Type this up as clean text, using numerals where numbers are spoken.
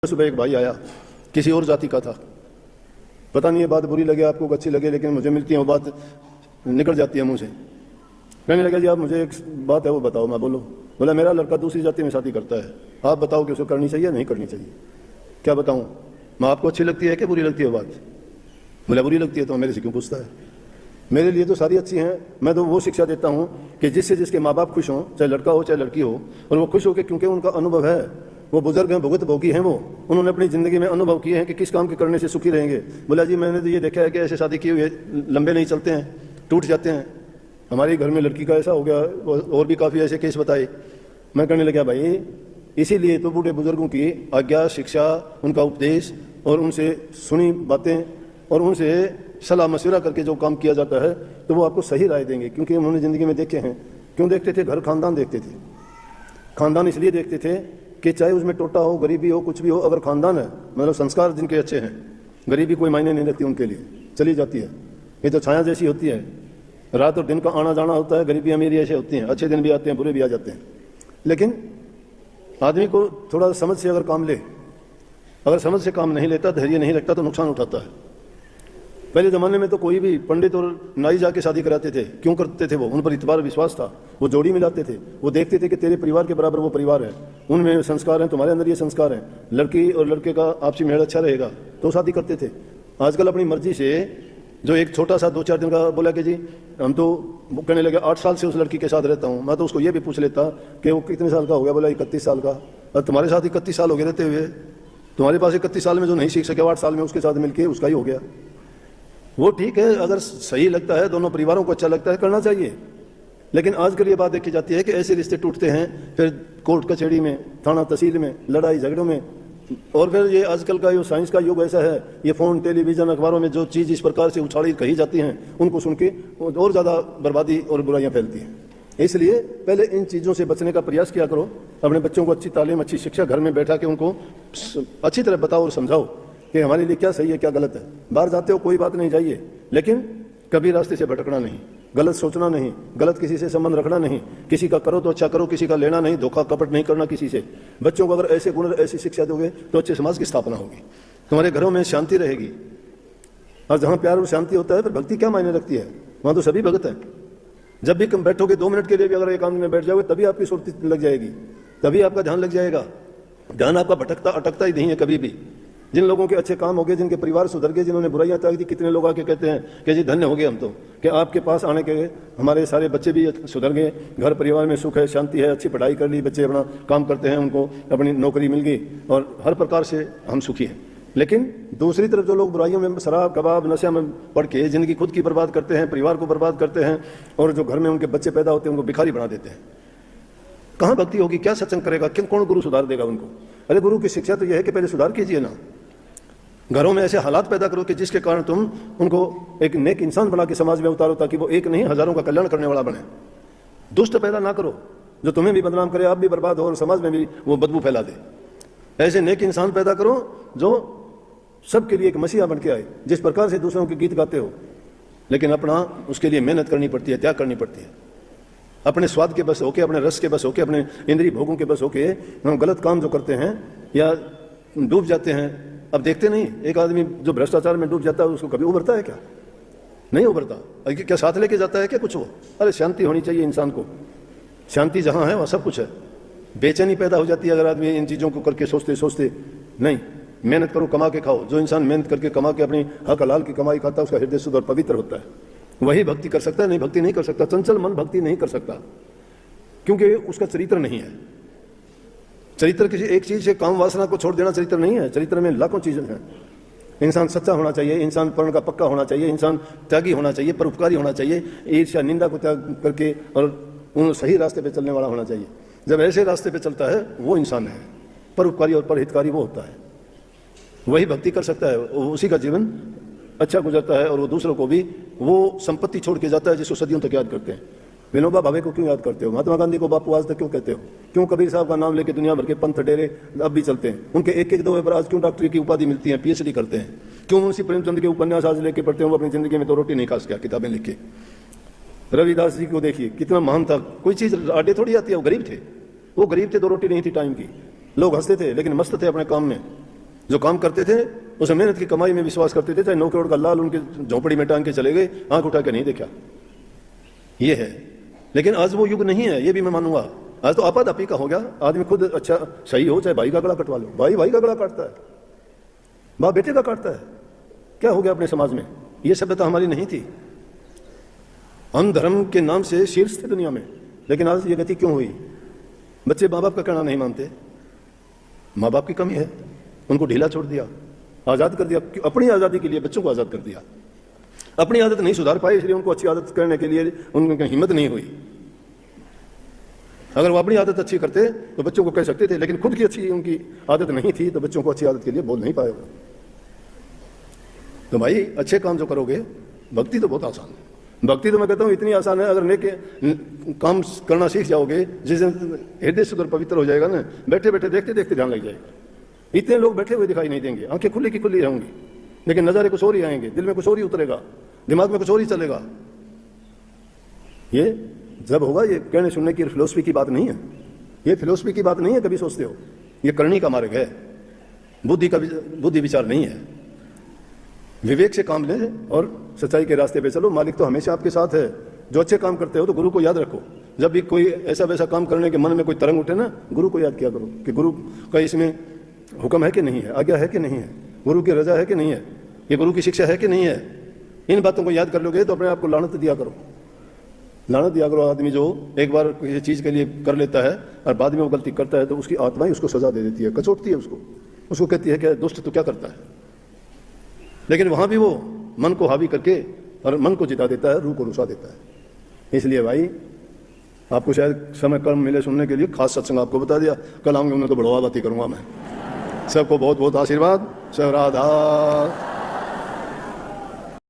सुबह एक भाई आया, किसी और जाति का था। पता नहीं ये बात बुरी लगे आपको अच्छी लगे, लेकिन मुझे मिलती है वो बात निकल जाती है मुंह से। कहने लगा जी आप मुझे एक बात है वो बताओ। मैं बोलो। बोला मेरा लड़का दूसरी जाति में शादी करता है, आप बताओ कि उसे करनी चाहिए नहीं करनी चाहिए। क्या बताऊं मैं, आपको अच्छी लगती है कि बुरी लगती है बात? बोला बुरी लगती है। तो मेरे से क्यों पूछता है? मेरे लिए तो सारी अच्छी हैं। मैं तो वो शिक्षा देता हूं कि जिससे जिसके माँ बाप खुश हों, चाहे लड़का हो चाहे लड़की हो, और वो खुश हो के क्योंकि उनका अनुभव है, वो बुजुर्ग हैं, भुगत भोगी हैं, वो उन्होंने अपनी ज़िंदगी में अनुभव किए हैं कि किस काम के करने से सुखी रहेंगे। बोला जी मैंने तो ये देखा है कि ऐसे शादी किए हुए लंबे नहीं चलते हैं, टूट जाते हैं। हमारे घर में लड़की का ऐसा हो गया, और भी काफ़ी ऐसे केस बताए। मैं कहने लगा भाई इसीलिए तो बूढ़े बुजुर्गों की आज्ञा, शिक्षा, उनका उपदेश और उनसे सुनी बातें और उनसे सलाह मशवरा करके जो काम किया जाता है तो वो आपको सही राय देंगे, क्योंकि उन्होंने ज़िंदगी में देखे हैं। क्यों देखते थे? घर खानदान देखते थे। खानदान इसलिए देखते थे कि चाहे उसमें टोटा हो, गरीबी हो, कुछ भी हो, अगर खानदान है, मतलब संस्कार जिनके अच्छे हैं, गरीबी कोई मायने नहीं रखती उनके लिए, चली जाती है। ये तो छाया जैसी होती है, रात और दिन का आना जाना होता है। गरीबी अमीरी ऐसे होती हैं, अच्छे दिन भी आते हैं, बुरे भी आ जाते हैं। लेकिन आदमी को थोड़ा समझ से अगर काम ले, अगर समझ से काम नहीं लेता, धैर्य नहीं रखता, तो नुकसान उठाता है। पहले ज़माने में तो कोई भी पंडित और नाई जाके शादी कराते थे। क्यों करते थे? वो उन पर इतबार विश्वास था। वो जोड़ी मिलाते थे, वो देखते थे कि तेरे परिवार के बराबर वो परिवार है, उनमें संस्कार हैं, तुम्हारे अंदर ये संस्कार हैं, लड़की और लड़के का आपसी मेल अच्छा रहेगा, तो शादी करते थे। आजकल अपनी मर्जी से जो एक छोटा सा 2-4 दिन का बोला कि जी हम तो कहने लगे 8 साल से उस लड़की के साथ रहता हूँ। मैं तो उसको ये भी पूछ लेता कि वो कितने साल का हो गया? बोला 31 साल का। और तुम्हारे साथ 31 साल हो गए रहते हुए, तुम्हारे पास 31 साल में जो नहीं सीख सके 8 साल में उसके साथ मिलकर उसका ही हो गया। वो ठीक है, अगर सही लगता है, दोनों परिवारों को अच्छा लगता है, करना चाहिए। लेकिन आजकल ये बात देखी जाती है कि ऐसे रिश्ते टूटते हैं, फिर कोर्ट कचहरी में, थाना तहसील में, लड़ाई झगड़ों में। और फिर ये आजकल का जो साइंस का युग ऐसा है, ये फ़ोन, टेलीविज़न, अखबारों में जो चीज़ इस प्रकार से उछाली कही जाती हैं, उनको सुन के और ज़्यादा बर्बादी और बुराइयाँ फैलती हैं। इसलिए पहले इन चीज़ों से बचने का प्रयास किया करो। अपने बच्चों को अच्छी तालीम, अच्छी शिक्षा घर में बैठा के उनको अच्छी तरह बताओ और समझाओ कि हमारे लिए क्या सही है क्या गलत है। बाहर जाते हो कोई बात नहीं, जाइए, लेकिन कभी रास्ते से भटकना नहीं, गलत सोचना नहीं, गलत किसी से संबंध रखना नहीं। किसी का करो तो अच्छा करो, किसी का लेना नहीं, धोखा कपट नहीं करना किसी से। बच्चों को अगर ऐसे गुण, ऐसी शिक्षा दोगे तो अच्छे समाज की स्थापना होगी, तुम्हारे घरों में शांति रहेगी। और जहाँ प्यार और शांति होता है फिर भक्ति क्या मायने रखती है? वहाँ तो सभी भगत हैं। जब भी कम बैठोगे 2 मिनट के लिए भी अगर एकांत में बैठ जाओगे, तभी आपकी सुरती लग जाएगी, तभी आपका ध्यान लग जाएगा। ध्यान आपका भटकता अटकता ही नहीं है कभी भी। जिन लोगों के अच्छे काम हो गए, जिनके परिवार सुधर गए, जिन्होंने बुराइयां त्याग दी, कितने लोग आके कहते हैं कि जी धन्य हो गए हम तो, कि आपके पास आने के हमारे सारे बच्चे भी सुधर गए, घर परिवार में सुख है, शांति है, अच्छी पढ़ाई कर ली, बच्चे अपना काम करते हैं, उनको अपनी नौकरी मिल गई और हर प्रकार से हम सुखी हैं। लेकिन दूसरी तरफ जो लोग बुराइयों में, शराब कबाब नशा में पड़ के जिंदगी खुद की बर्बाद करते हैं, परिवार को बर्बाद करते हैं, और जो घर में उनके बच्चे पैदा होते हैं उनको भिखारी बना देते हैं। कहाँ भक्ति होगी? क्या सत्संग करेगा? कौन गुरु सुधार देगा उनको? अरे गुरु की शिक्षा तो यह है कि पहले सुधार कीजिए ना। घरों में ऐसे हालात पैदा करो कि जिसके कारण तुम उनको एक नेक इंसान बना के समाज में उतारो, ताकि वो एक नहीं हजारों का कल्याण करने वाला बने। दुष्ट पैदा ना करो जो तुम्हें भी बदनाम करे, आप भी बर्बाद हो और समाज में भी वो बदबू फैला दे। ऐसे नेक इंसान पैदा करो जो सबके लिए एक मसीहा बन के आए। जिस प्रकार से दूसरों के गीत गाते हो, लेकिन अपना उसके लिए मेहनत करनी पड़ती है, त्याग करनी पड़ती है। अपने स्वाद के बस होके, अपने रस के बस होके, अपने इंद्रिय भोगों के बस होके हम गलत काम जो करते हैं या डूब जाते हैं। अब देखते नहीं, एक आदमी जो भ्रष्टाचार में डूब जाता है उसको कभी उभरता है क्या? नहीं उभरता। क्या साथ लेके जाता है क्या कुछ वो? अरे शांति होनी चाहिए इंसान को। शांति जहाँ है वहाँ सब कुछ है। बेचैनी पैदा हो जाती है अगर आदमी इन चीज़ों को करके सोचते सोचते नहीं। मेहनत करो, कमा के खाओ। जो इंसान मेहनत करके कमा के अपनी हक हलाल की कमाई खाता है, उसका हृदय शुद्ध और पवित्र होता है, वही भक्ति कर सकता है। नहीं, भक्ति नहीं कर सकता। चंचल मन भक्ति नहीं कर सकता, क्योंकि उसका चरित्र नहीं है। चरित्र किसी एक चीज से, काम वासना को छोड़ देना चरित्र नहीं है। चरित्र में लाखों चीजें हैं। इंसान सच्चा होना चाहिए, इंसान पर्ण का पक्का होना चाहिए, इंसान त्यागी होना चाहिए, परोपकारी होना चाहिए, ईर्ष्या निंदा को त्याग करके और उन सही रास्ते पे चलने वाला होना चाहिए। जब ऐसे रास्ते पे चलता है वो इंसान है, परोपकारी और परहितकारी वो होता है, वही भक्ति कर सकता है। उसी का जीवन अच्छा गुजरता है और वो दूसरों को भी वो संपत्ति छोड़ के जाता है जिसको सदियों तक याद करते हैं। विनोबा भावे को क्यों याद करते हो? महात्मा गांधी को बापू आज तक क्यों कहते हो? क्यों कबीर साहब का नाम लेके दुनिया भर के पंथ डेरे अब भी चलते हैं? उनके एक एक दो पर आज क्यों डॉक्टरी की उपाधि मिलती है, PhD करते हैं? क्यों मुंशी प्रेमचंद के उपन्यास आज लेके पढ़ते हैं? वो अपनी जिंदगी में तो रोटी नहीं खा सका किताबें लिख के। रविदास जी को देखिए, कितना महान था। कोई चीज आटे थोड़ी आती है, वो गरीब थे, 2 रोटी नहीं थी टाइम की। लोग हंसते थे लेकिन मस्त थे अपने काम में। जो काम करते थे उस मेहनत की कमाई में विश्वास करते थे, चाहे 9 करोड़ का लाल उनके झोंपड़ी में टांग के चले गए, आंख उठा के नहीं देखा। ये है। लेकिन आज वो युग नहीं है, ये भी मैं मानूंगा। आज तो आपाधापी का हो गया, आदमी खुद अच्छा सही हो, चाहे भाई का गला कटवा लो, भाई का गला काटता है, बाप बेटे का काटता है। क्या हो गया अपने समाज में? ये सभ्यता हमारी नहीं थी। हम धर्म के नाम से शीर्ष थे दुनिया में, लेकिन आज ये गति क्यों हुई? बच्चे माँ बाप का कहना नहीं मानते। माँ बाप की कमी है, उनको ढीला छोड़ दिया, आजाद कर दिया। अपनी आजादी के लिए बच्चों को आजाद कर दिया। अपनी आदत नहीं सुधार पाए, इसलिए उनको अच्छी आदत करने के लिए उनकी हिम्मत नहीं हुई। अगर वो अपनी आदत अच्छी करते तो बच्चों को कह सकते थे, लेकिन खुद की अच्छी उनकी आदत नहीं थी, तो बच्चों को अच्छी आदत के लिए बोल नहीं पाए। तो भाई अच्छे काम जो करोगे, भक्ति तो बहुत आसान है। भक्ति तो मैं कहता हूँ इतनी आसान है, अगर नेक काम करना सीख जाओगे, जिस दिन हृदय शुद्ध और पवित्र हो जाएगा ना, बैठे बैठे देखते देखते ध्यान लग जाएगा। इतने लोग बैठे हुए दिखाई नहीं देंगे, आंखें खुली की खुली रहेंगी, लेकिन नज़ारे कुछ और ही आएंगे, दिल में कुछ और ही उतरेगा, दिमाग में कुछ और ही चलेगा। ये जब होगा, ये कहने सुनने की फिलोसफी की बात नहीं है, ये फिलोसफी की बात नहीं है, कभी सोचते हो। ये करनी का मार्ग है, बुद्धि विचार नहीं है। विवेक से काम लें और सच्चाई के रास्ते पे चलो। मालिक तो हमेशा आपके साथ है। जो अच्छे काम करते हो तो गुरु को याद रखो। जब भी कोई ऐसा वैसा काम करने के मन में कोई तरंग उठे ना, गुरु को याद किया करो कि गुरु का इसमें हुक्म है कि नहीं है, आज्ञा है कि नहीं है, गुरु की रजा है कि नहीं है, ये गुरु की शिक्षा है कि नहीं है। इन बातों को याद कर लोगे तो अपने आप को लानत दिया करो। लानत दिया करो। आदमी जो एक बार किसी चीज़ के लिए कर लेता है और बाद में वो गलती करता है, तो उसकी आत्मा ही उसको सजा दे देती है, कचोटती है उसको कहती है कि दुष्ट तो क्या करता है। लेकिन वहां भी वो मन को हावी करके और मन को जिता देता है, रूह को रुसा देता है। इसलिए भाई आपको शायद समय कम मिले सुनने के लिए, खास सत्संग आपको बता दिया। कल आऊंगे उन्हें तो बढ़वा बाती करूंगा मैं। सबको बहुत बहुत आशीर्वाद। सब राधा।